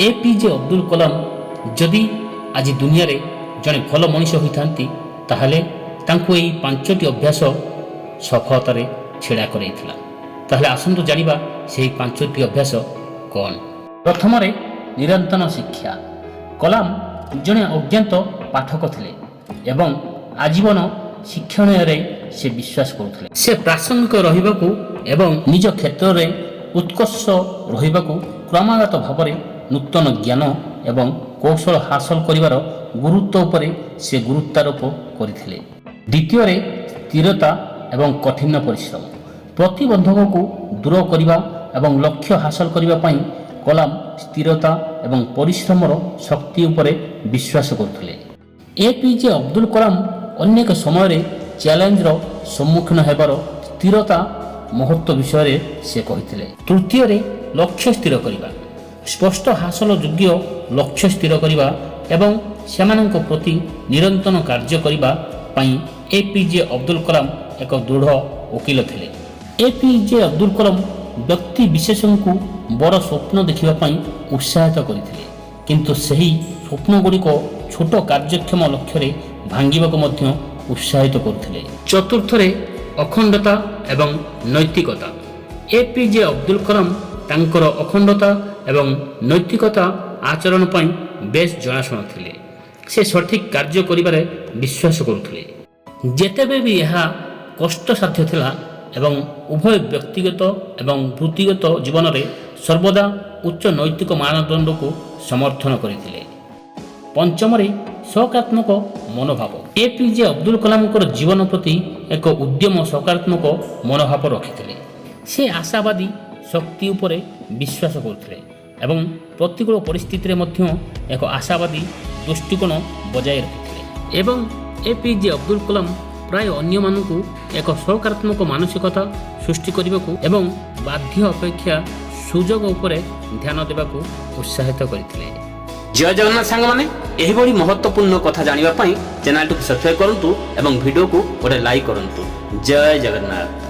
APJ Abdul Kalam जदि आज दुनिया रे जड़े भल मनीष होइथांती ताहले तांको एई पांचटी अभ्यास सफलतार छेड़ा कराइथिला। ताहले आसंतु जानिबा सेही पांचटी अभ्यास कौन। प्रथम निरंतर शिक्षा। कलाम जड़े अज्ञात पाठक थिले एवं आजीवन शिक्षण से विश्वास करुले। से प्रासंगिक रहिबाकू एवं निज क्षेत्र में उत्कर्ष रहिबाकू क्रमागत भाव नूतन ज्ञान एवं कौशल हासिल करिवार गुरुत्व उपरे से गुरुत्वारोप करथिले। द्वितीय स्थिरता एवं कठिन परिश्रम। प्रतिबंधक को दूर करने एवं लक्ष्य हासिल करने पाई कलाम स्थिरता एवं परिश्रमर शक्ति उपरे विश्वास करथिले। एपीजे अब्दुल कलाम अनेक समय चैलेंजर सम्मुखीन हेबार स्थिरता महत्व विषय से कहिथिले। तृतीय लक्ष्य स्थिर करने, स्पष्ट हासिल योग्य लक्ष्य स्थिर करने एवं सेमानंक प्रति निरंतर कार्य करने पाई एपीजे अब्दुल कलाम एक दृढ़ वकील थिले। एपीजे अब्दुल कलाम व्यक्ति विशेषों को बड़ स्वप्न देखा उत्साहित करथिले, किंतु सही स्वप्न गुड़िक छोट कार्यक्षम लक्ष्य भांगिबाको मध्य उत्साहित करथिले। चतुर्थ अखंडता एवं नैतिकता। एपीजे अब्दुल कलाम तांकर अखंडता एवं नैतिकता आचरण पर बेस जनाशुना थिले। से सठिक कार्य करिबारे विश्वास करुथिले। जेतेबे भी यह कष्टसाध्य थिला एवं उभय व्यक्तिगत एवं वृत्तिगत जीवन में सर्वदा उच्च नैतिक मानदंड को समर्थन करथिले। पंचम सकारात्मक मनोभाव। एपीजे अब्दुल कलाम जीवन प्रति एक उद्यम सकारात्मक मनोभाव रखिथिले। से आशावादी शक्ति उपरे विश्वास करथिले एवं प्रतिकूल परिस्थिति रे मध्य एक आशावादी दृष्टिकोण बजाय रखिथिले। एवं एपीजे अब्दुल कलाम प्राय अन्य मानकु एक सकारात्मक मानसिकता सृष्टि करने एवं बाध्य अपेक्षा सुजोग उपरे ध्यान देवाकू उत्साहित करथिले। जय जगन्नाथ सांग माने एही बड़ी महत्वपूर्ण कथा जानिबा पई चैनल को सब्सक्राइब करंतु एवं वीडियो को गोटे लाइक करंतु। जय जगन्नाथ।